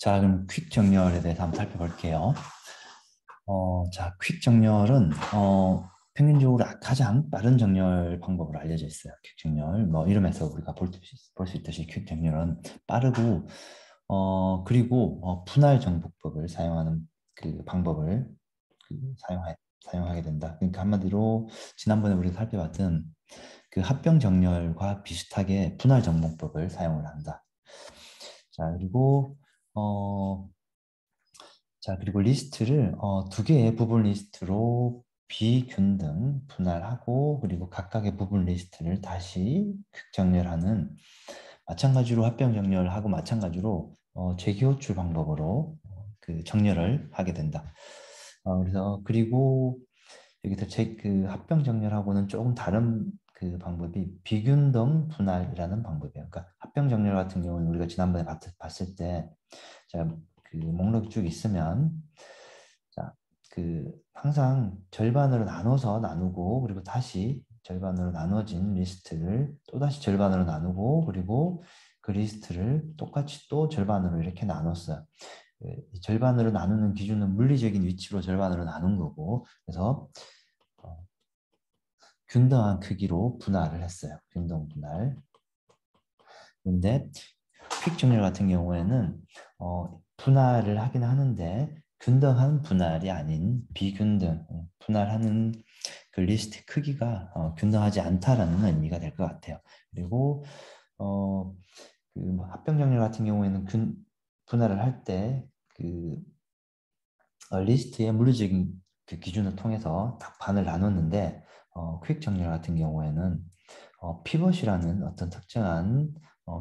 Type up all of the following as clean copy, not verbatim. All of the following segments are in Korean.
자, 그럼 퀵 정렬에 대해서 한번 살펴볼게요. 자, 퀵 정렬은 평균적으로 가장 빠른 정렬 방법으로 알려져 있어요. 퀵 정렬, 뭐 이름에서 우리가 볼 수 있듯이 퀵 정렬은 빠르고 그리고 분할 정복법을 사용하는 그 방법을 사용하게 된다. 그러니까 한마디로 지난번에 우리가 살펴봤던 그 합병 정렬과 비슷하게 분할 정복법을 사용을 한다. 자, 그리고 어, 그리고 리스트를 두 개의 부분 리스트로 비균등 분할하고 그리고 각각의 부분 리스트를 다시 극정렬하는 마찬가지로 합병 정렬하고 마찬가지로 재기호출 방법으로 그 정렬을 하게 된다. 그래서 그리고 여기서 그 합병 정렬하고는 조금 다른 그 방법이 비균등 분할이라는 방법이에요. 그러니까 합병 정렬 같은 경우는 우리가 지난번에 봤을 때 자, 그 목록이 쭉 있으면 자, 그 항상 절반으로 나눠서 나누고 그리고 다시 절반으로 나눠진 리스트를 또다시 절반으로 나누고 그리고 그 리스트를 똑같이 또 절반으로 이렇게 나눴어요. 절반으로 나누는 기준은 물리적인 위치로 절반으로 나눈 거고 그래서 균등한 크기로 분할을 했어요. 균등 분할. 근데 퀵 정렬 같은 경우에는 분할을 하긴 하는데 균등한 분할이 아닌 비균등 분할하는 그 리스트 크기가 균등하지 않다라는 의미가 될 것 같아요. 그리고 그 합병 정렬 같은 경우에는 분할을 할 때 그 리스트의 물리적인 그 기준을 통해서 딱 반을 나눴는데 퀵 정렬 같은 경우에는 피벗이라는 어떤 특정한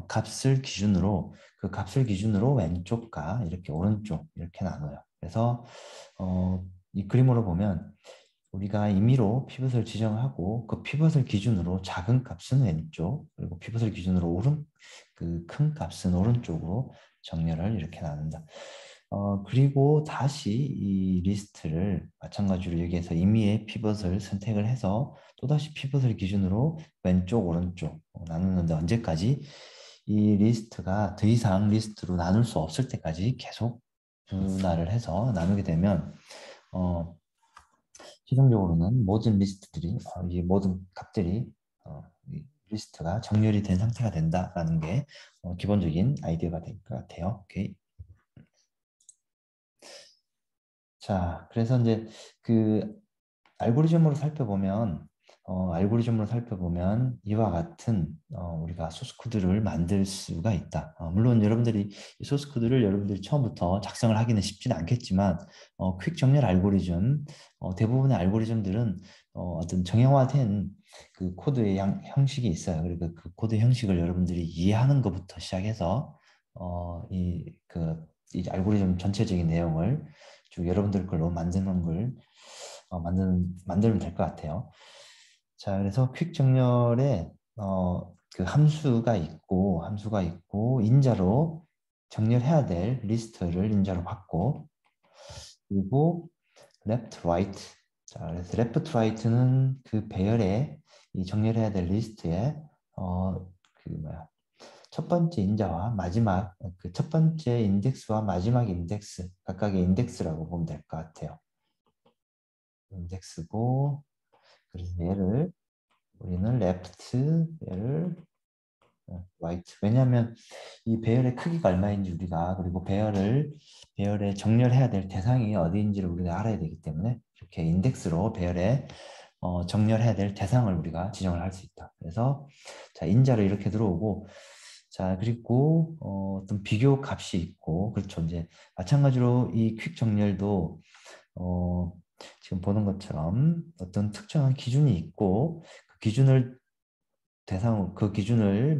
값을 기준으로 그 값을 기준으로 왼쪽과 이렇게 오른쪽 이렇게 나눠요. 그래서 이 그림으로 보면 우리가 임의로 피벗을 지정하고 그 피벗을 기준으로 작은 값은 왼쪽 그리고 피벗을 기준으로 그 큰 값은 오른쪽으로 정렬을 이렇게 나눈다. 그리고 다시 이 리스트를 마찬가지로 여기에서 임의의 피벗을 선택을 해서 또다시 피벗을 기준으로 왼쪽, 오른쪽 나누는데 언제까지 이 리스트가 더 이상 리스트로 나눌 수 없을 때까지 계속 분할을 해서 나누게 되면 최종적으로는 모든 리스트들이 이 모든 값들이 이 리스트가 정렬이 된 상태가 된다라는 게 기본적인 아이디어가 될 것 같아요. 오케이. 자, 그래서 이제 그 알고리즘으로 살펴보면 이와 같은 우리가 소스 코드를 만들 수가 있다. 물론 여러분들이 이 소스 코드를 여러분들이 처음부터 작성을 하기는 쉽지는 않겠지만 퀵 정렬 알고리즘 대부분의 알고리즘들은 어떤 정형화된 그 코드의 형식이 있어요. 그리고 그 코드 형식을 여러분들이 이해하는 것부터 시작해서 이 알고리즘 전체적인 내용을 쭉 여러분들 걸로 만드는 걸 만들면 될 것 같아요. 자, 그래서 퀵 정렬에 그 함수가 있고 인자로 정렬해야 될 리스트를 인자로 받고 그리고 left, right. 자, 그래서 left, right는 그 배열에 이 정렬해야 될 리스트에 첫 번째 인자와 마지막 그 첫 번째 인덱스와 마지막 인덱스 각각의 인덱스라고 보면 될 것 같아요. 인덱스고 그래서 얘를 우리는 left, 얘를 right. 왜냐하면 이 배열의 크기가 얼마인지 우리가 그리고 배열에 정렬해야 될 대상이 어디인지를 우리가 알아야 되기 때문에 이렇게 인덱스로 배열에 정렬해야 될 대상을 우리가 지정을 할 수 있다. 그래서 자 인자로 이렇게 들어오고 자 그리고 어떤 비교 값이 있고 그렇죠. 이제 마찬가지로 이 퀵 정렬도 지금 보는 것처럼 어떤 특정한 기준이 있고 그 기준을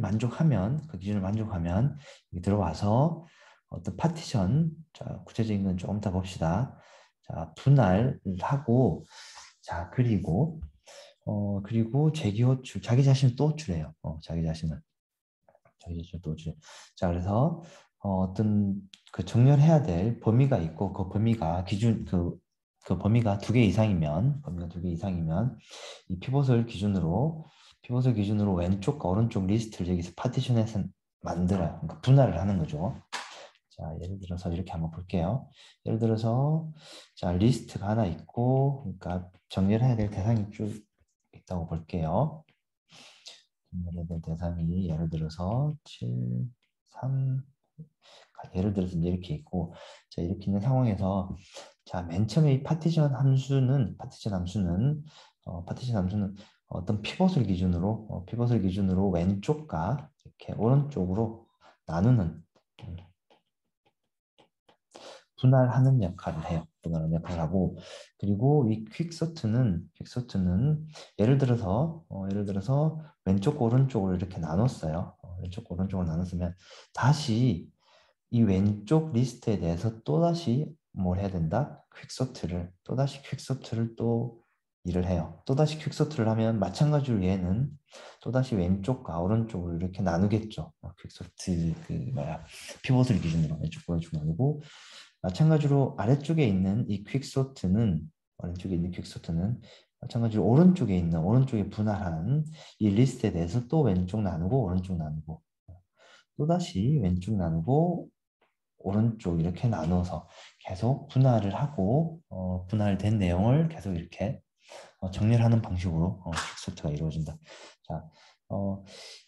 만족하면 들어와서 어떤 파티션 자 구체적인 건 조금 더 봅시다. 자 분할을 하고 자 그리고 재기호출 자기 자신을 또 호출해요. 자기 자신을 또 호출. 자 그래서 어떤 그 정렬해야 될 범위가 있고 그 범위가 그 범위가 두 개 이상이면 이 피벗을 기준으로 왼쪽과 오른쪽 리스트를 여기서 파티션해서 만들어요. 그러니까 분할을 하는 거죠. 자, 예를 들어서 이렇게 한번 볼게요. 예를 들어서 자, 리스트가 하나 있고, 그러니까 정리를 해야 될 대상이 쭉 있다고 볼게요. 정리해야 될 대상이 예를 들어서 7, 3, 예를 들어서 이렇게 있고, 자, 이렇게 있는 상황에서 자, 맨 처음에 이 파티션 함수는 어떤 피벗을 기준으로 왼쪽과 이렇게 오른쪽으로 나누는 분할하는 역할을 해요. 분할하는 역할을 하고, 그리고 이 퀵소트는 예를 들어서 왼쪽 오른쪽으로 이렇게 나눴어요. 왼쪽 오른쪽으로 나눴으면 다시 이 왼쪽 리스트에 대해서 또다시 뭘 해야 된다? 퀵소트를 또 일을 해요. 또다시 퀵소트를 하면 마찬가지로 얘는 또다시 왼쪽과 오른쪽으로 이렇게 나누겠죠. 퀵소트 피벗을 기준으로 왼쪽 오른쪽 나누고, 마찬가지로 아래쪽에 있는 퀵소트는 마찬가지로 오른쪽에 분할한 이 리스트에 대해서 또 왼쪽 나누고 오른쪽 나누고 또다시 왼쪽 나누고 오른쪽 이렇게 나눠서 계속 분할을 하고 분할된 내용을 계속 이렇게 정리를 하는 방식으로 퀵소트가 이루어진다. 자,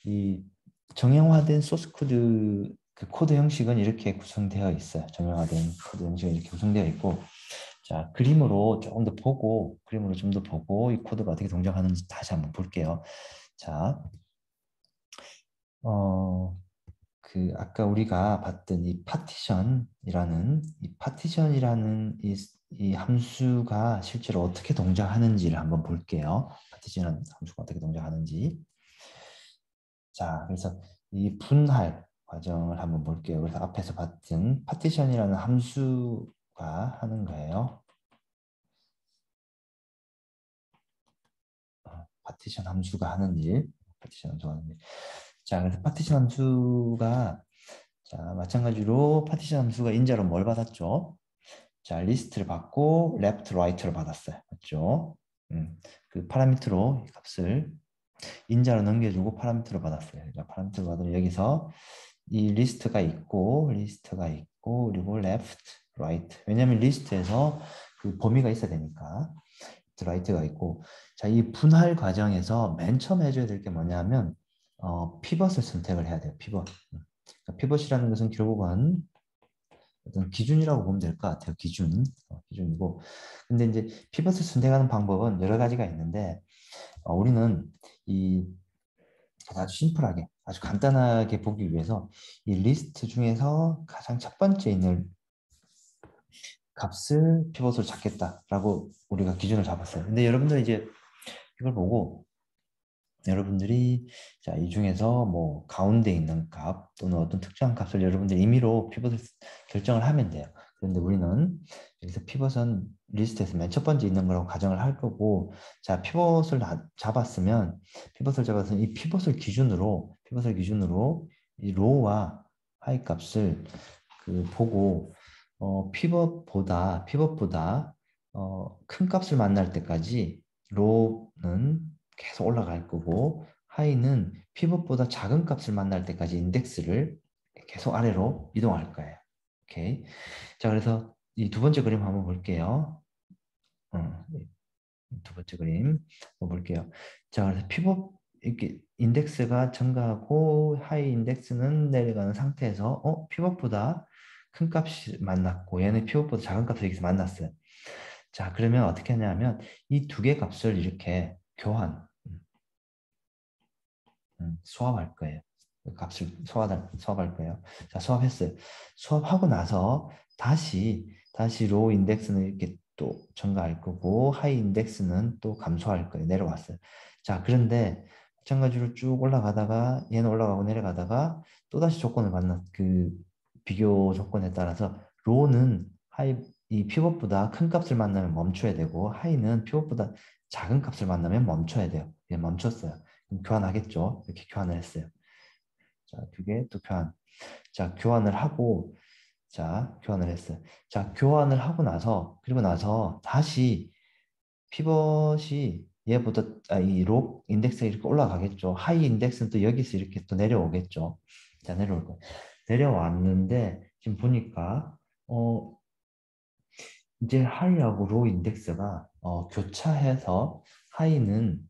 이 정형화된 소스 코드 그 코드 형식은 이렇게 구성되어 있어요. 정형화된 코드 형식은 이렇게 구성되어 있고, 자, 그림으로 좀 더 보고 이 코드가 어떻게 동작하는지 다시 한번 볼게요. 자, 아까 우리가 봤던 이 함수가 실제로 어떻게 동작하는지를 한번 볼게요. 파티션이라는 함수가 어떻게 동작하는지. 자, 그래서 이 분할 과정을 한번 볼게요. 그래서 앞에서 봤던 파티션이라는 함수가 하는 거예요. 파티션 함수가 하는 일. 자, 그래서 파티션 함수가 자, 마찬가지로 파티션 함수가 인자로 뭘 받았죠? 자, 리스트를 받고 left, right를 받았어요. 맞죠? 그 파라미터로 값을 인자로 넘겨주고 파라미터로 받았어요. 그러니까 파라미터로 받으면 여기서 이 리스트가 있고 그리고 left, right. 왜냐하면 리스트에서 그 범위가 있어야 되니까 right가 있고, 자, 이 분할 과정에서 맨 처음 해줘야 될 게 뭐냐면 피벗을 선택을 해야 돼요. 그러니까 피벗이라는 것은 결국은 어떤 기준이라고 보면 될 것 같아요. 기준이고. 근데 이제 피벗을 선택하는 방법은 여러 가지가 있는데 우리는 이 아주 심플하게, 아주 간단하게 보기 위해서 이 리스트 중에서 가장 첫 번째 있는 값을 피벗으로 잡겠다라고 우리가 기준을 잡았어요. 근데 여러분들 이제 이걸 보고 여러분들이 자, 이 중에서 뭐 가운데 있는 값 또는 어떤 특정한 값을 여러분들이 임의로 피벗을 결정을 하면 돼요. 그런데 우리는 여기서 피벗은 리스트에서 맨 첫 번째 있는 거라고 가정을 할 거고, 자, 피벗을 잡아서 이 피벗을 기준으로 이 로우와 하이 값을 보고 피벗보다 큰 값을 만날 때까지 로우는 계속 올라갈 거고, 하이는 피벗보다 작은 값을 만날 때까지 인덱스를 계속 아래로 이동할 거예요. 오케이. 자, 그래서 이 두 번째 그림 한번 볼게요. 두 번째 그림 한번 볼게요. 자, 그래서 이렇게 인덱스가 증가하고 하이 인덱스는 내려가는 상태에서 피벗보다 큰 값이 만났고 얘는 피벗보다 작은 값을 여기서 만났어요. 자, 그러면 어떻게 하냐면 이 두 개 값을 이렇게 수합할 거예요. 값을 수합할 거예요. 자, 수합했어요. 수합하고 나서 다시 로우 인덱스는 이렇게 또 증가할 거고 하이 인덱스는 또 감소할 거예요. 내려왔어요. 자, 그런데 마찬가지로 쭉 올라가다가 얘는 올라가고 내려가다가 또다시 비교 조건에 따라서 로우는 이 피벗보다 큰 값을 만나면 멈춰야 되고 하이는 피벗보다 작은 값을 만나면 멈춰야 돼요. 얘 멈췄어요. 교환하겠죠. 이렇게 교환을 했어요. 자, 두 개 또 교환. 자, 교환을 했어요. 자, 교환을 하고 나서, 그리고 나서 다시 피벗이 이 인덱스가 이렇게 올라가겠죠. 하이 인덱스는 또 여기서 이렇게 또 내려오겠죠. 자, 내려올 거예요. 내려왔는데, 지금 보니까 이제 하이하고 로우 인덱스가 교차해서 하이는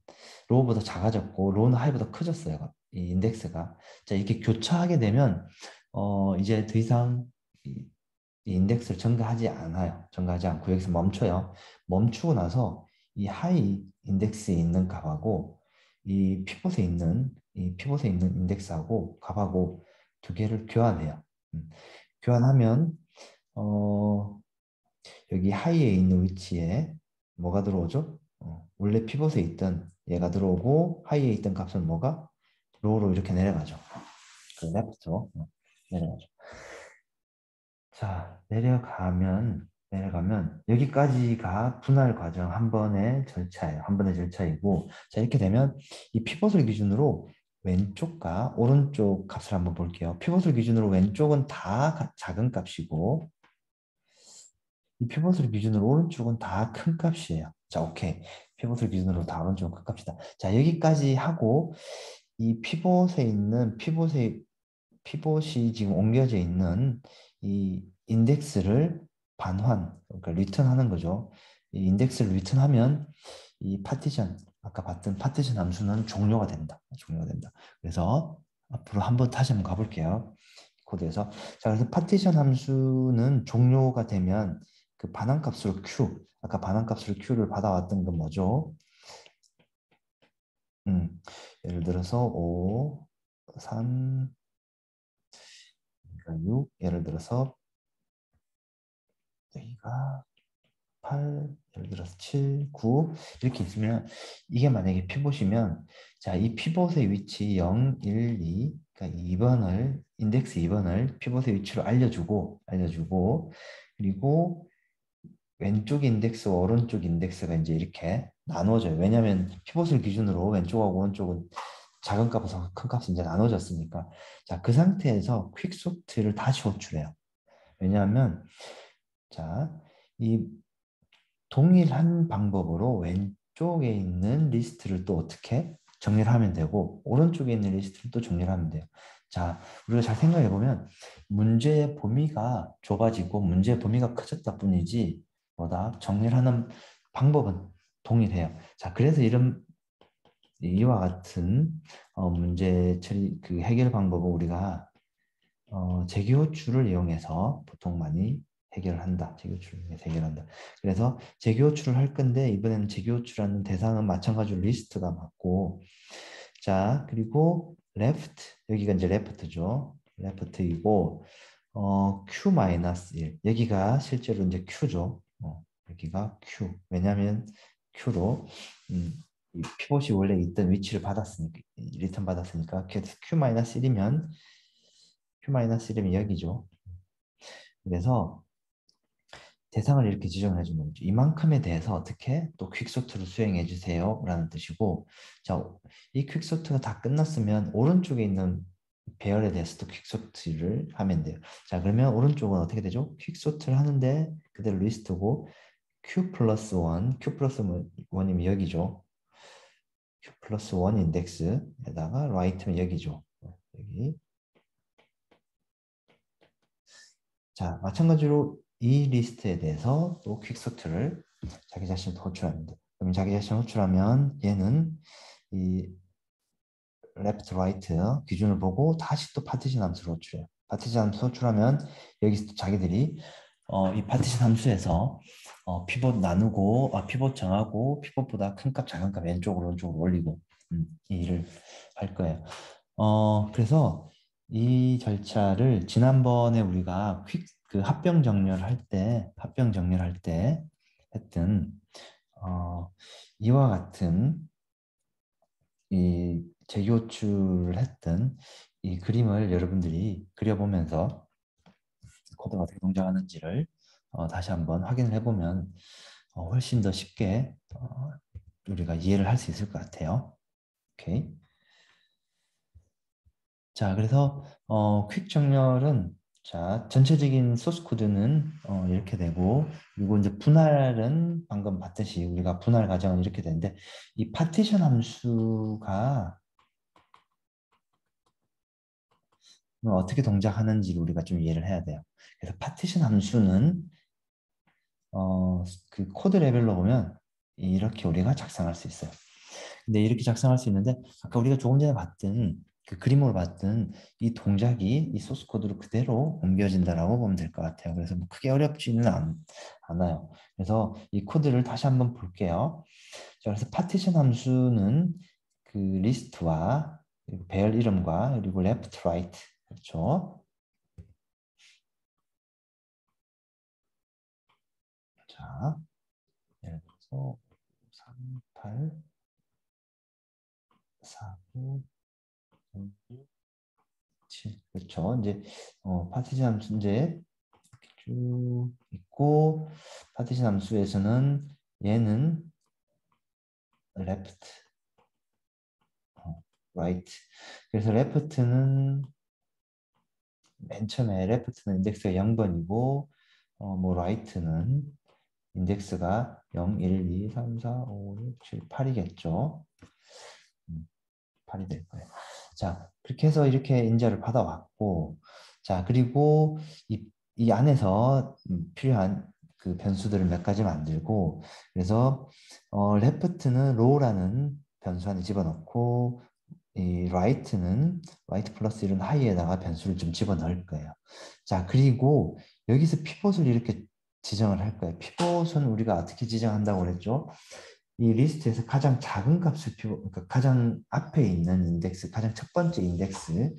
로우보다 작아졌고 로우는 하이보다 커졌어요. 이 인덱스가. 자, 이렇게 교차하게 되면 이제 더 이상 이 인덱스를 증가하지 않아요. 증가하지 않고 여기서 멈춰요. 멈추고 나서 이 하이 인덱스에 있는 값하고 이 피봇에 있는 인덱스하고 값하고 두 개를 교환해요. 교환하면 어, 여기 하이에 있는 위치에 뭐가 들어오죠? 원래 피봇에 있던 얘가 들어오고 하이에 있던 값은 뭐가? 로우로 이렇게 내려가죠. 그 레프트로 내려가죠. 자, 내려가면 여기까지가 분할 과정 한 번의 절차예요. 한 번의 절차이고, 자, 이렇게 되면 이 피벗을 기준으로 왼쪽과 오른쪽 값을 한번 볼게요. 피벗을 기준으로 왼쪽은 다 작은 값이고, 이 피벗을 기준으로 오른쪽은 다 큰 값이에요. 자, 오케이. 피벗을 기준으로 다 오른쪽은 큰 값이다. 자, 여기까지 하고, 이 피봇이 지금 옮겨져 있는 이 인덱스를 그러니까 리턴하는 거죠. 이 인덱스를 리턴하면 이 파티션, 아까 봤던 파티션 함수는 종료가 된다. 종료가 된다. 그래서 앞으로 한번 다시 한번 가볼게요. 코드에서. 자, 그래서 파티션 함수는 종료가 되면 그 반환값으로 아까 반환값으로 Q를 받아왔던 건 뭐죠? 예를 들어서 5, 3, 6, 예를 들어서 여기가 8, 예를 들어서 7, 9 이렇게 있으면 이게 만약에 피봇이면 자, 이 피봇의 위치 0, 1, 2 그러니까 2번을 인덱스 2번을 피봇의 위치로 알려주고 그리고 왼쪽 인덱스와 오른쪽 인덱스가 이제 이렇게 나눠져요. 왜냐하면 피봇을 기준으로 왼쪽하고 오른쪽은 작은 값에서 큰 값이 이제 나눠졌으니까 자, 그 상태에서 퀵소트를 다시 호출해요. 왜냐하면 자, 이 동일한 방법으로 왼쪽에 있는 리스트를 또 어떻게 정리를 하면 되고 오른쪽에 있는 리스트를 또 정리를 하면 돼요. 자, 우리가 잘 생각해 보면 문제의 범위가 좁아지고 문제의 범위가 커졌다 뿐이지 뭐다 정리를 하는 방법은 동일해요. 자, 그래서 이와 같은 문제 처리 그 해결 방법은 우리가 재교출을 이용해서 보통 많이 해결을 한다. 재교출을 이용해서 해결한다. 그래서 재교출을 할 건데 이번에는 재교출하는 대상은 마찬가지로 리스트가 맞고 자 그리고 left 여기가 이제 left죠. left이고 Q-1 여기가 실제로 이제 Q죠. 여기가 Q 왜냐하면 Q로 이 피봇이 원래 있던 위치를 받았으니까 리턴 받았으니까 Q-1이면 Q-1이 여기죠. 그래서 대상을 이렇게 지정을 해주는 거죠. 이만큼에 대해서 어떻게 또 퀵소트를 수행해 주세요 라는 뜻이고 자, 이 퀵소트가 다 끝났으면 오른쪽에 있는 배열에 대해서도 퀵소트를 하면 돼요. 자, 그러면 오른쪽은 어떻게 되죠? 퀵소트를 하는데 그대로 리스트고 Q 플러스 1, Q 플러스 1이면 여기죠. Q 플러스 1 인덱스에다가 right면 여기죠. 여기. 자, 마찬가지로 이 리스트에 대해서 또 퀵소트를 자기 자신 호출합니다. 그럼 자기 자신 호출하면 얘는 이 left, right 기준을 보고 다시 또 파티션 함수를 호출해요. 파티션 함수 호출하면 여기서 또 자기들이 이 파티션 함수에서 피봇 나누고 피봇 정하고 피봇보다 큰 값, 작은 값 왼쪽으로 오른쪽으로 올리고 이 일을 할 거예요. 그래서 이 절차를 지난번에 우리가 그 합병 정렬할 때 했던 이와 같은 이 재교출을 했던 이 그림을 여러분들이 그려보면서 코드가 어떻게 동작하는지를 다시 한번 확인을 해보면 훨씬 더 쉽게 우리가 이해를 할 수 있을 것 같아요. 오케이. 자, 그래서 퀵 정렬은 자 전체적인 소스 코드는 이렇게 되고 그리고 이제 분할은 방금 봤듯이 우리가 분할 과정은 이렇게 되는데 이 파티션 함수가 어떻게 동작하는지를 우리가 좀 이해를 해야 돼요. 그래서 파티션 함수는 그 코드 레벨로 보면 이렇게 우리가 작성할 수 있어요. 근데 이렇게 작성할 수 있는데 아까 우리가 조금 전에 봤던 그 그림으로 봤던 이 동작이 이 소스 코드로 그대로 옮겨진다라고 보면 될 것 같아요. 그래서 뭐 크게 어렵지는 않아요. 그래서 이 코드를 다시 한번 볼게요. 자, 그래서 파티션 함수는 그 리스트와 그리고 배열 이름과 그리고 left, right 그렇죠. 자, 예를 들어서 3, 8, 4, 9, 7 그렇죠. 이제 파티션 함수 이제 이렇게 쭉 있고 파티션 함수에서는 얘는 left, right. 그래서 left는 맨 처음에 left는 인덱스가 0번이고 뭐 right는 인덱스가 0, 1, 2, 3, 4, 5, 6, 7, 8이겠죠. 8이 될 거예요. 자, 그렇게 해서 이렇게 인자를 받아왔고, 자, 그리고 이 안에서 필요한 그 변수들을 몇 가지 만들고, 그래서 left는 row라는 변수 안에 집어넣고, 이 right는 right 플러스 이런 하이에다가 변수를 좀 집어넣을 거예요. 자, 그리고 여기서 피봇을 이렇게 지정을 할 거예요. 피봇은 우리가 어떻게 지정한다고 그랬죠? 이 리스트에서 가장 작은 값을 그러니까 가장 앞에 있는 인덱스, 가장 첫 번째 인덱스,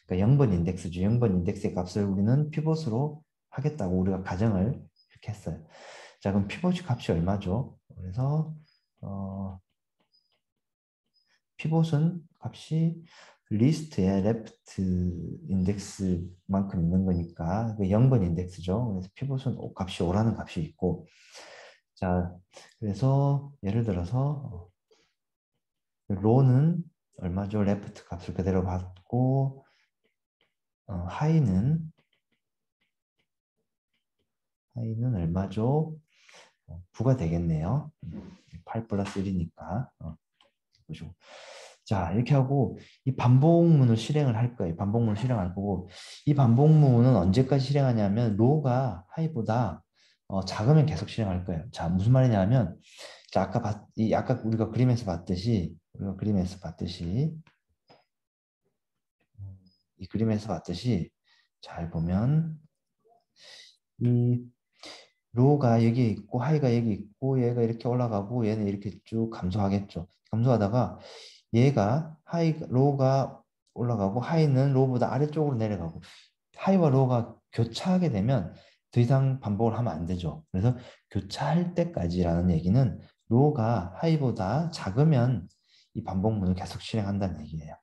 그러니까 0번 인덱스죠. 0번 인덱스의 값을 우리는 피봇으로 하겠다고 우리가 가정을 이렇게 했어요. 자, 그럼 피봇이 값이 얼마죠? 그래서 피봇은 값이 리스트에 레프트 인덱스만큼 있는 거니까 0번 인덱스죠. 그래서 피봇은 값이 5라는 값이 있고 자, 그래서 예를 들어서 로는 얼마죠? 레프트 값을 그대로 받고 하이는 얼마죠? 9가 되겠네요. 8 플러스 1이니까 보죠. 자, 이렇게 하고 이 반복문을 실행을 할 거예요. 반복문을 실행할 거고 이 반복문은 언제까지 실행하냐면 로가 하이보다 작으면 계속 실행할 거예요. 자, 무슨 말이냐면 자, 아까 우리가 그림에서 봤듯이 이 그림에서 봤듯이 잘 보면 이 로가 여기 있고 하이가 여기 있고 얘가 이렇게 올라가고 얘는 이렇게 쭉 감소하겠죠. 감소하다가 얘가 로가 올라가고 하이는 로보다 아래쪽으로 내려가고 하이와 로가 교차하게 되면 더 이상 반복을 하면 안 되죠. 그래서 교차할 때까지라는 얘기는 로가 하이보다 작으면 이 반복문을 계속 실행한다는 얘기예요.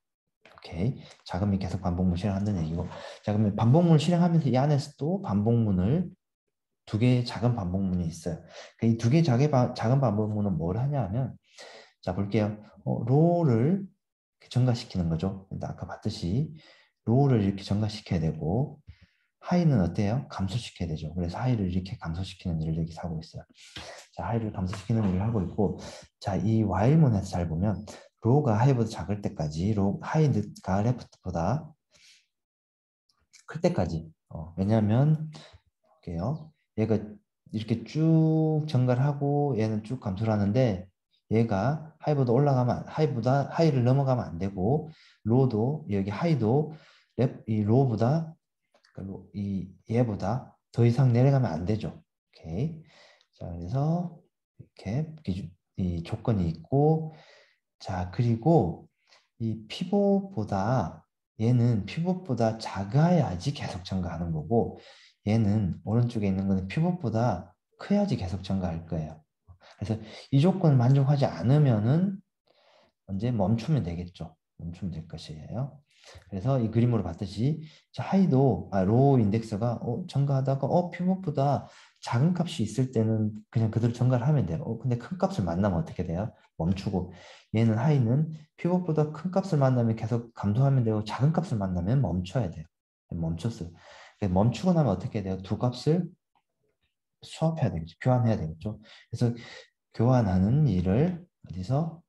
오케이. 작으면 계속 반복문 실행한다는 얘기고. 자, 그러면 반복문을 실행하면서 이 안에서 또 반복문을 두 개의 작은 반복문이 있어요. 이 두 개의 작은 반복문은 뭘 하냐면, 자, 볼게요. 로를 증가시키는 거죠. 아까 봤듯이 로를 이렇게 증가시켜야 되고, 하이는 어때요? 감소시켜야 되죠. 그래서 하이를 이렇게 감소시키는 일을 여기서 하고 있어요. 자, 하이를 감소시키는 일을 하고 있고, 자, 이 while문에서 잘 보면, 로가 하이보다 작을 때까지, 하이가 레프트보다 클 때까지. 왜냐하면, 볼게요. 얘가 이렇게 쭉 증가를 하고 얘는 쭉 감소를 하는데 얘가 하이를 넘어가면 안 되고 로도 여기 하이도 이 로보다 그러니까 이 얘보다 더 이상 내려가면 안 되죠. 오케이. 자, 그래서 이렇게 이 조건이 있고 자, 그리고 이 얘는 피봇보다 작아야지 계속 증가하는 거고 얘는 오른쪽에 있는 거는 피봇보다 커야지 계속 증가할 거예요. 그래서 이 조건을 만족하지 않으면은 언제 멈추면 되겠죠. 멈추면 될 것이에요. 그래서 이 그림으로 봤듯이 로우 인덱스가 증가하다가 피봇보다 작은 값이 있을 때는 그냥 그대로 증가를 하면 돼요. 근데 큰 값을 만나면 어떻게 돼요? 멈추고 얘는 하이는 피봇보다 큰 값을 만나면 계속 감소하면 되고 작은 값을 만나면 멈춰야 돼요. 멈췄어요. 멈추고 나면 어떻게 돼요? 두 값을 수합해야 되겠죠. 교환해야 되겠죠. 그래서 교환하는 일을 어디서?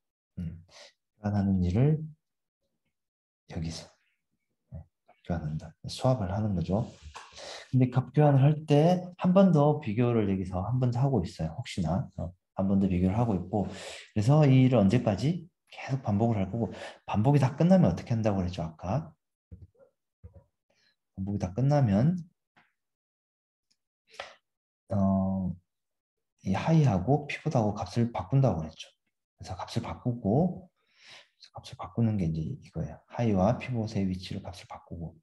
교환하는 일을 여기서. 네. 교환한다. 스왑을 하는 거죠. 근데 값 교환을 할 때 한 번 더 비교를 여기서 한 번 더 하고 있어요. 혹시나 한 번 더 비교를 하고 있고 그래서 이 일을 언제까지 계속 반복을 할 거고 반복이 다 끝나면 어떻게 한다고 그랬죠 아까 반복이 다 끝나면 이 하이하고 피보트하고 값을 바꾼다고 그랬죠. 그래서 값을 바꾸고 값을 바꾸는 게 이제 이거예요. 하이와 피봇의 위치를 값을 바꾸고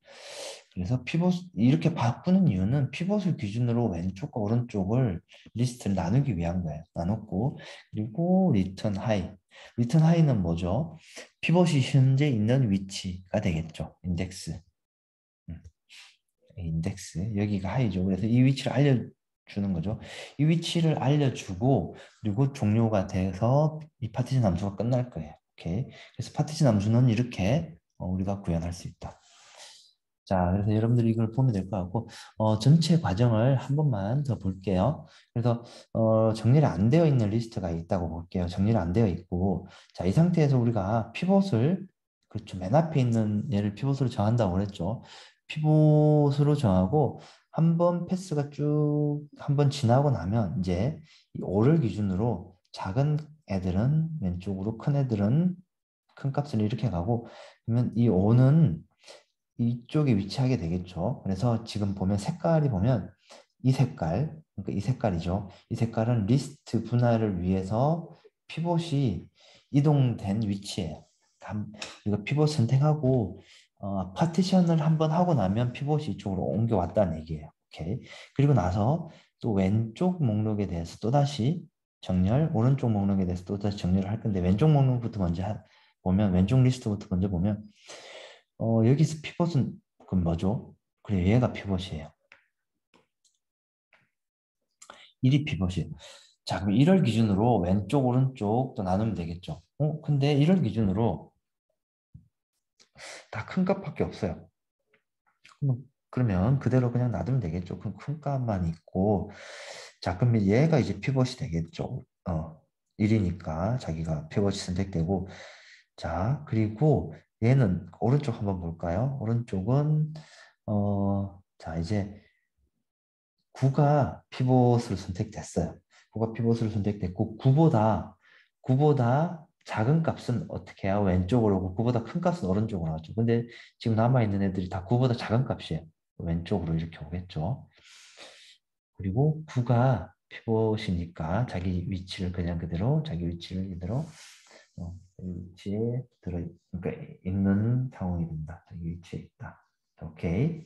그래서 피봇 이렇게 바꾸는 이유는 피봇을 기준으로 왼쪽과 오른쪽을 리스트를 나누기 위한 거예요. 나눴고 그리고 리턴 하이. 리턴 하이는 뭐죠? 피봇이 현재 있는 위치가 되겠죠. 인덱스. 인덱스 여기가 하이죠. 그래서 이 위치를 알려주는 거죠. 이 위치를 알려주고 그리고 종료가 돼서 이 파티션 함수가 끝날 거예요. 오케이. 그래서 파티션 함수는 이렇게 우리가 구현할 수 있다. 자, 그래서 여러분들이 이걸 보면 될 것 같고, 전체 과정을 한 번만 더 볼게요. 그래서, 정리가 안 되어 있는 리스트가 있다고 볼게요. 정리가 안 되어 있고, 자, 이 상태에서 우리가 피봇을, 그렇죠. 맨 앞에 있는 얘를 피봇으로 정한다고 그랬죠. 피봇으로 정하고, 한 번 패스가 쭉, 한 번 지나고 나면, 이제, 이 5를 기준으로 작은 애들은 왼쪽으로, 큰 애들은 큰 값을 이렇게 가고, 그러면 이 5는 이쪽에 위치하게 되겠죠. 그래서 지금 보면 색깔이 보면 이 색깔, 그러니까 이 색깔이죠. 이 색깔은 리스트 분할을 위해서 피봇이 이동된 위치예요. 이거 피봇 선택하고 파티션을 한번 하고 나면 피봇이 이쪽으로 옮겨왔다는 얘기예요. 오케이. 그리고 나서 또 왼쪽 목록에 대해서 또다시 정렬, 오른쪽 목록에 대해서 또다시 정렬을 할 건데 왼쪽 목록부터 먼저 보면 왼쪽 리스트부터 먼저 보면 여기서 피벗은 그 뭐죠? 그래 얘가 피벗이에요. 1이 피벗이에요. 자 그럼 1을 기준으로 왼쪽 오른쪽 또 나누면 되겠죠. 근데 1을 기준으로 다 큰 값밖에 없어요. 그러면 그대로 그냥 놔두면 되겠죠. 그럼 큰 값만 있고 자 그러면 얘가 이제 피벗이 되겠죠. 1이니까 자기가 피벗이 선택되고 자 그리고 얘는 오른쪽 한번 볼까요? 오른쪽은 자 이제 9가 피봇으로 선택됐어요. 9가 피봇으로 선택됐고 9보다 작은 값은 어떻게 해요? 왼쪽으로 오고 9보다 큰 값은 오른쪽으로 나왔죠. 근데 지금 남아있는 애들이 다 9보다 작은 값이에요. 왼쪽으로 이렇게 오겠죠. 그리고 9가 피봇이니까 자기 위치를 그냥 그대로 자기 위치를 그대로 위치에 그러니까 있는 상황이 된다. 자기 위치에 있다. 오케이.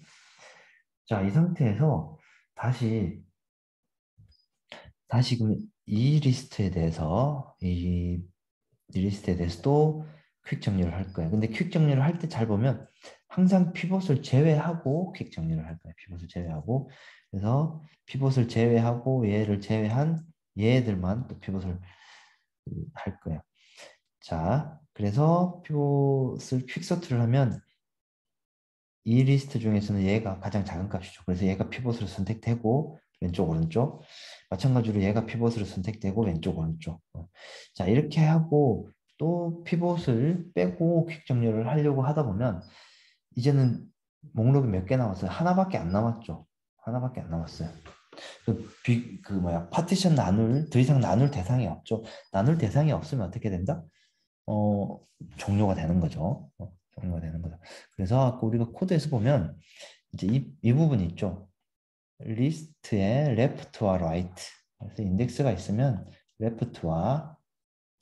자, 이 상태에서 다시 다시금 이 리스트에 대해서 이 리스트에 대해서 또 퀵 정리를 할 거예요. 근데 퀵 정리를 할 때 잘 보면 항상 피봇을 제외하고 퀵 정리를 할 거예요. 피봇을 제외하고 그래서 피봇을 제외하고 얘를 제외한 얘들만 또 피봇을 할 거예요. 자, 그래서 피봇을 퀵 서트를 하면 이 리스트 중에서는 얘가 가장 작은 값이죠. 그래서 얘가 피봇으로 선택되고 왼쪽 오른쪽 마찬가지로 얘가 피봇으로 선택되고 왼쪽 오른쪽 자 이렇게 하고 또 피봇을 빼고 퀵 정렬을 하려고 하다 보면 이제는 목록이 몇 개 남았어요? 하나밖에 안 남았죠. 하나밖에 안 남았어요. 그 뭐야 파티션 더 이상 나눌 대상이 없죠. 나눌 대상이 없으면 어떻게 된다? 어, 종료가 되는 거죠. 종료가 되는 거죠. 그래서 아까 우리가 코드에서 보면 이제 이 부분 있죠. 리스트에 left와 right. 그래서 인덱스가 있으면 left와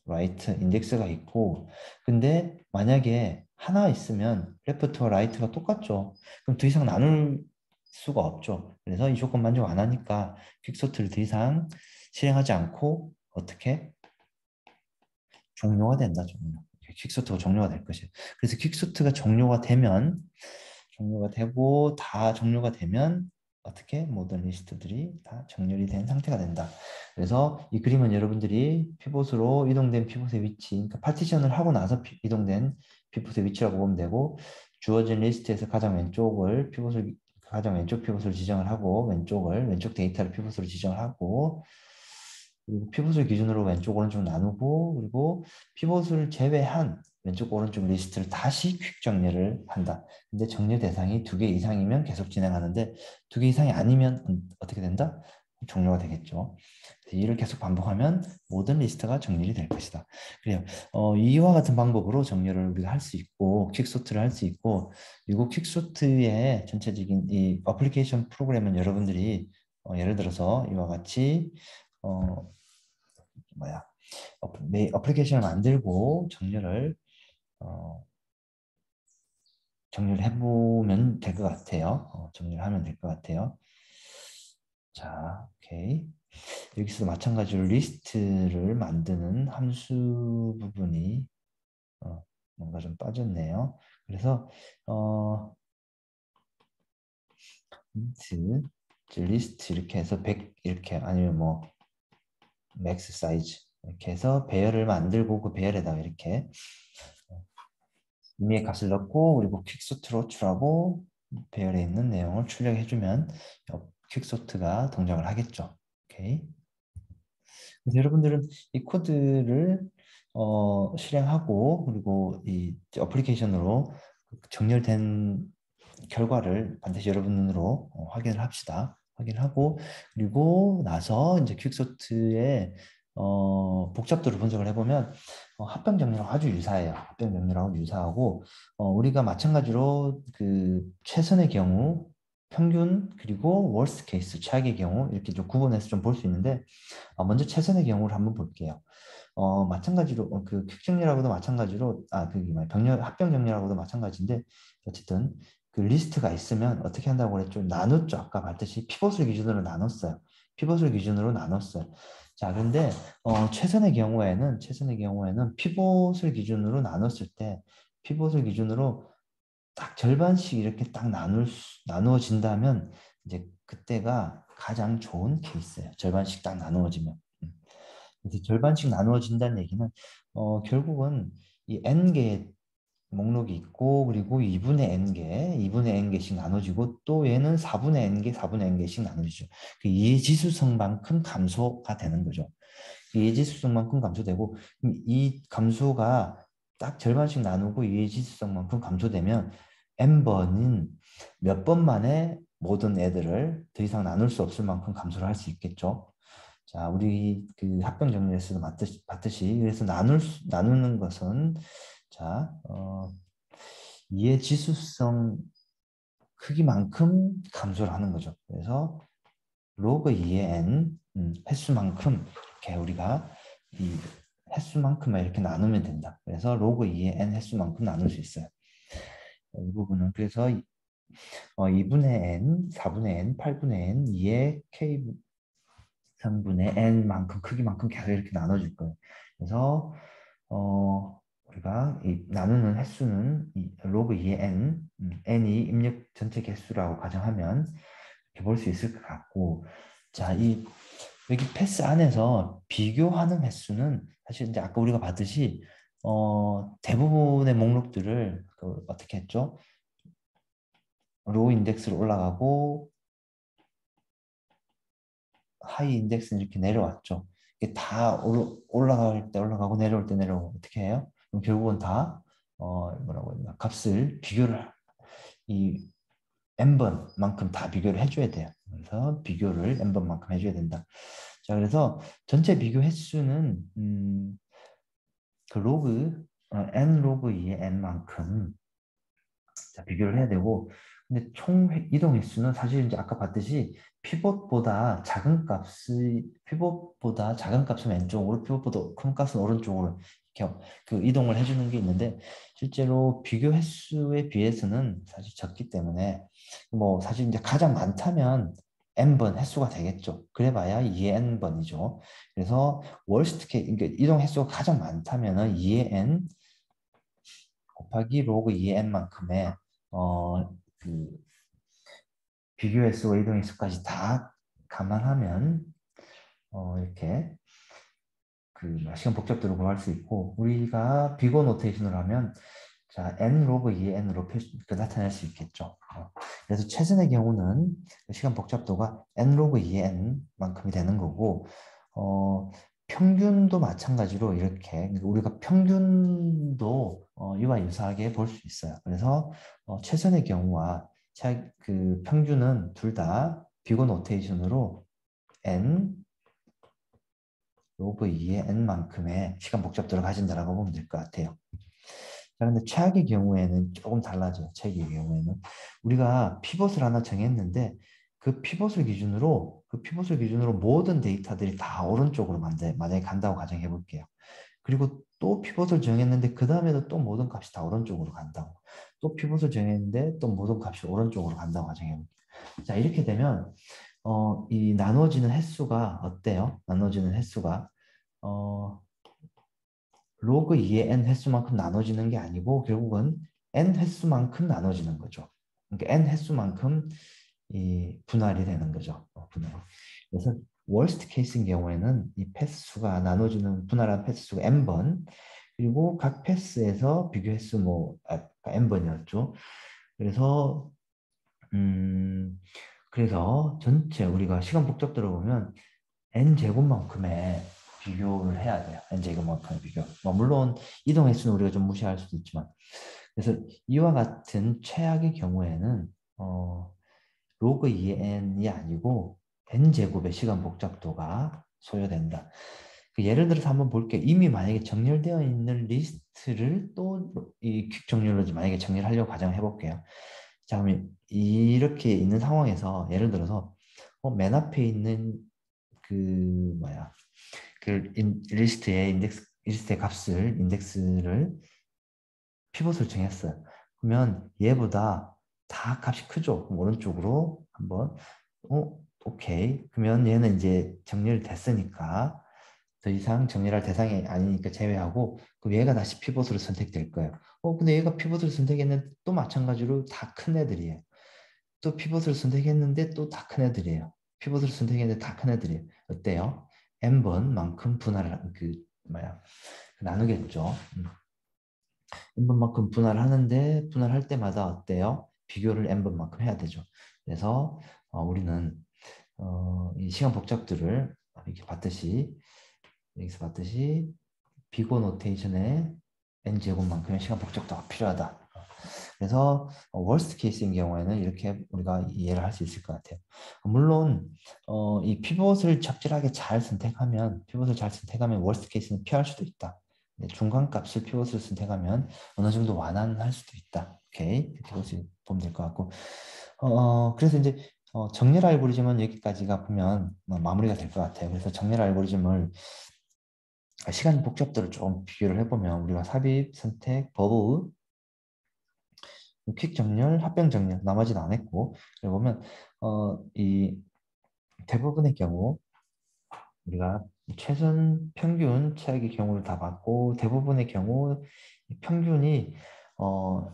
right 인덱스가 있고 근데 만약에 하나 있으면 left와 right가 똑같죠. 그럼 더 이상 나눌 수가 없죠. 그래서 이 조건 만족 안 하니까 퀵소트를 더 이상 실행하지 않고 어떻게 종료가 된다. 퀵소트가 종료가 될 것이에요. 그래서 퀵소트가 종료가 되고 다 종료가 되면 어떻게 모든 리스트들이 다 정렬이 된 상태가 된다. 그래서 이 그림은 여러분들이 피봇으로 이동된 피봇의 위치, 그러니까 파티션을 하고 나서 이동된 피봇의 위치라고 보면 되고 주어진 리스트에서 가장 왼쪽 피봇을 지정을 하고 왼쪽 데이터를 피봇으로 지정을 하고 그리고 피봇을 기준으로 왼쪽 오른쪽 나누고 그리고 피봇을 제외한 왼쪽 오른쪽 리스트를 다시 퀵 정렬을 한다. 근데 정렬 대상이 2개 이상이면 계속 진행하는데 2개 이상이 아니면 어떻게 된다? 종료가 되겠죠. 그래서 이를 계속 반복하면 모든 리스트가 정렬이 될 것이다. 그래요. 이와 같은 방법으로 정렬을 우리가 할 수 있고 퀵소트를 할 수 있고, 그리고 퀵소트의 전체적인 이 어플리케이션 프로그램은 여러분들이 예를 들어서 이와 같이 뭐야 어플리케이션을 만들고 어, 정리를 해보면 될 것 같아요. 정리를 하면 될 것 같아요. 자, 오케이. 여기서도 마찬가지로 리스트를 만드는 함수 부분이 뭔가 좀 빠졌네요. 그래서 리스트 이렇게 해서 100 이렇게, 아니면 뭐 맥스 사이즈 이렇게 해서 배열을 만들고 그 배열에다가 이렇게 의미의 값을 넣고, 그리고 퀵소트로 호출하고 배열에 있는 내용을 출력해주면 퀵소트가 동작을 하겠죠. 오케이. 그래서 여러분들은 이 코드를 실행하고, 그리고 이 어플리케이션으로 정렬된 결과를 반드시 여러분 눈으로 확인을 합시다. 확인하고, 그리고 나서 이제 퀵소트의 복잡도를 분석을 해보면 합병 정렬하고 아주 유사해요. 합병 정렬하고 유사하고, 우리가 마찬가지로 그 최선의 경우, 평균, 그리고 월스트 케이스, 최악의 경우 이렇게 좀 구분해서 좀 볼 수 있는데, 먼저 최선의 경우를 한번 볼게요. 마찬가지로 그 퀵정렬하고도 마찬가지로 그게 뭐야, 합병 정렬하고도 마찬가지인데, 어쨌든 그 리스트가 있으면 어떻게 한다고 그랬죠? 나눴죠. 아까 봤듯이 피벗을 기준으로 나눴어요. 피벗을 기준으로 나눴어요. 자, 그런데 최선의 경우에는 피벗을 기준으로 나눴을 때, 피벗을 기준으로 딱 절반씩 이렇게 딱 나누어진다면 이제 그때가 가장 좋은 케이스예요. 절반씩 딱 나누어지면. 그래서 절반씩 나누어진다는 얘기는 결국은 이 n개의 목록이 있고, 그리고 2분의 n개씩 나눠지고, 또 얘는 4분의 n개, 4분의 n개씩 나눠지죠. 그 이해지수성만큼 감소가 되는 거죠. 이해지수성만큼 감소되고, 이 감소가 딱 절반씩 나누고 이해지수성만큼 감소되면 n번은 몇 번 만에 모든 애들을 더 이상 나눌 수 없을 만큼 감소를 할 수 있겠죠. 자, 우리 그 합병 정리에서도 봤듯이, 그래서 나누는 것은, 자, 이해 지수성 크기만큼 감소를 하는 거죠. 그래서 로그 2의 n 횟수만큼 이렇게 우리가 이 횟수만큼만 이렇게 나누면 된다. 그래서 로그 2의 n 횟수만큼 나눌 수 있어요. 이 부분은 그래서 2분의 n, 4분의 n, 8분의 n, 2의 k 3분의 n만큼 크기만큼 계속 이렇게 나눠줄 거예요. 그래서 우리가 이 나누는 횟수는 로그 2의 n이 입력 전체 개수라고 가정하면 이렇게 볼 수 있을 것 같고, 자, 여기 패스 안에서 비교하는 횟수는 사실 이제 아까 우리가 봤듯이 대부분의 목록들을 어떻게 했죠? 로우 인덱스로 올라가고 하이 인덱스는 이렇게 내려왔죠. 이게 다 올라갈 때 올라가고 내려올 때 내려오고 어떻게 해요? 그럼 결국은 다 뭐라고 했나, 값을 비교를 이 n번만큼 다 비교를 해줘야 돼요. 그래서 비교를 n번만큼 해줘야 된다. 자, 그래서 전체 비교 횟수는 그 n 로그 2의 n만큼 비교를 해야 되고, 근데 총 이동 횟수는 사실 이제 아까 봤듯이 피봇보다 작은 값은 왼쪽으로, 피봇보다 큰 값은 오른쪽으로 이렇게 그 이동을 해주는 게 있는데, 실제로 비교 횟수에 비해서는 사실 적기 때문에, 뭐 사실 이제 가장 많다면 n번 횟수가 되겠죠. 그래봐야 2의 n번이죠. 그래서 월스트 케이스, 그러니까 이동 횟수가 가장 많다면은 2의 n 곱하기 로그 2의 n만큼의 그 비교 횟수와 이동 횟수까지 다 감안하면 이렇게 그 시간 복잡도를 구할 수 있고, 우리가 비고 노테이션으로 하면 자 n 로그 2의 n으로 나타낼 수 있겠죠. 그래서 최선의 경우는 시간 복잡도가 n 로그 2의 n만큼이 되는 거고, 평균도 마찬가지로 이렇게 우리가 평균도 이와 유사하게 볼 수 있어요. 그래서 최선의 경우와 그 평균은 둘 다 비고 노테이션으로 n 로그 2의 n만큼의 시간 복잡도를 가진다라고 보면 될 것 같아요. 자, 근데 최악의 경우에는 조금 달라져요. 최악의 경우에는 우리가 피벗을 하나 정했는데 그 피벗을 기준으로 모든 데이터들이 다 오른쪽으로 만약에 간다고 가정해 볼게요. 그리고 또 피벗을 정했는데 그 다음에도 또 모든 값이 다 오른쪽으로 간다고. 또 피벗을 정했는데 또 모든 값이 오른쪽으로 간다고 가정해 볼게요. 자, 이렇게 되면 이 나눠지는 횟수가 어때요? 나눠지는 횟수가 어, 로그 2의 n 횟수만큼 나눠지는 게 아니고 결국은 n 횟수만큼 나눠지는 거죠. 그러니까 n 횟수만큼 이 분할이 되는 거죠. 분할. 그래서 worst case인 경우에는 이 패스수가 나눠지는 분할한 패스수가 n번 그리고 각 패스에서 비교 횟수 n번이었죠. 그래서 음 그래서 전체 우리가 시간 복잡도를 보면 n 제곱만큼의 비교를 해야 돼요. n 제곱만큼의 비교. 물론 이동 횟수는 우리가 좀 무시할 수도 있지만 그래서 이와 같은 최악의 경우에는 로그 2의 n이 아니고 n 제곱의 시간 복잡도가 소요된다. 그 예를 들어서 한번 볼게요. 이미 만약에 정렬되어 있는 리스트를 또 이 퀵 정렬로 만약에 정렬하려고 가정해 볼게요. 자, 그러면 이렇게 있는 상황에서 예를 들어서 맨 앞에 있는 그 뭐야 리스트의 리스트의 값을 인덱스를 피벗을 정했어요. 그러면 얘보다 다 값이 크죠. 그럼 오른쪽으로 한번 오케이. 그러면 얘는 이제 정렬됐으니까 더 이상 정렬할 대상이 아니니까 제외하고 그럼 얘가 다시 피벗으로 선택될 거예요. 근데 얘가 피벗을 선택했는데 또 마찬가지로 다 큰 애들이에요. 또 피벗을 선택했는데 또 다 큰 애들이에요. 피벗을 선택했는데 다 큰 애들이에요. 어때요? n번만큼 분할을 나누겠죠. n번만큼 분할하는데 분할할 때마다 어때요? 비교를 n번만큼 해야 되죠. 그래서 우리는 이 시간 복잡들을 이렇게 봤듯이 여기서 봤듯이 비고 노테이션에 n제곱만큼의 시간 복잡도가 필요하다. 그래서 worst case인 경우에는 이렇게 우리가 이해를 할 수 있을 것 같아요. 물론 이 피벗을 잘 선택하면 worst case는 피할 수도 있다. 중간값을 피벗을 선택하면 어느 정도 완화할 수도 있다. 오케이, 이렇게 보면 될 것 같고 그래서 이제 정렬 알고리즘은 여기까지가 보면 마무리가 될 것 같아요. 그래서 정렬 알고리즘을 시간 복잡도를 좀 비교를 해보면 우리가 삽입, 선택, 버브, 퀵 정렬, 합병 정렬 나머지는 안 했고 그리고 보면 이 대부분의 경우 우리가 최선 평균 최악의 경우를 다 봤고 대부분의 경우 평균이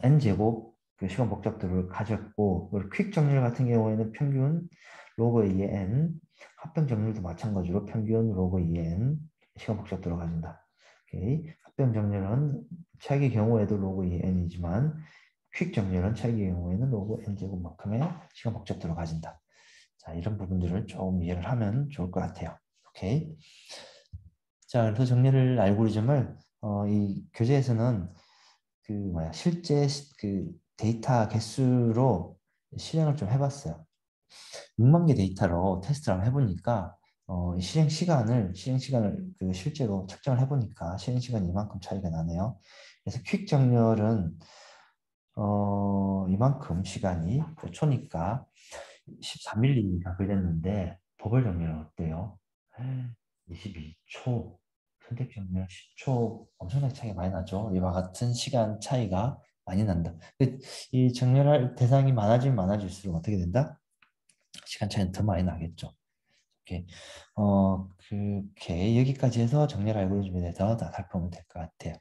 n 제곱 그 시간 복잡도를 가졌고 그리고 퀵 정렬 같은 경우에는 평균 로그 2의 n 합병 정렬도 마찬가지로 평균 로그 2의 n 시간 복잡도를 가진다. 오케이. 합병 정렬은 최악의 경우에도 로그 2의 n이지만 퀵 정렬은 최악의 경우에는 로그 n 제곱만큼의 시간 복잡도를 가진다. 자, 이런 부분들을 조금 이해를 하면 좋을 것 같아요. 오케이. 자, 그래서 정렬 알고리즘을 이 교재에서는 실제 그 데이터 개수로 실행을 좀 해봤어요. 6만 개 데이터로 테스트를 해보니까 실행 시간을 실제로 측정을 해보니까 실행 시간이 이만큼 차이가 나네요. 그래서 퀵 정렬은 이만큼 시간이 초니까 14ml가 걸렸는데 버블 정렬은 어때요? 22초. 선택 정렬 10초. 엄청나게 차이가 많이 나죠. 이와 같은 시간 차이가 많이 난다. 이 정렬할 대상이 많아지면 많아질수록 어떻게 된다? 시간 차이는 더 많이 나겠죠. 이렇게 그렇게 여기까지 해서 정렬 알고리즘에 대해서 다 살펴보면 될 것 같아요.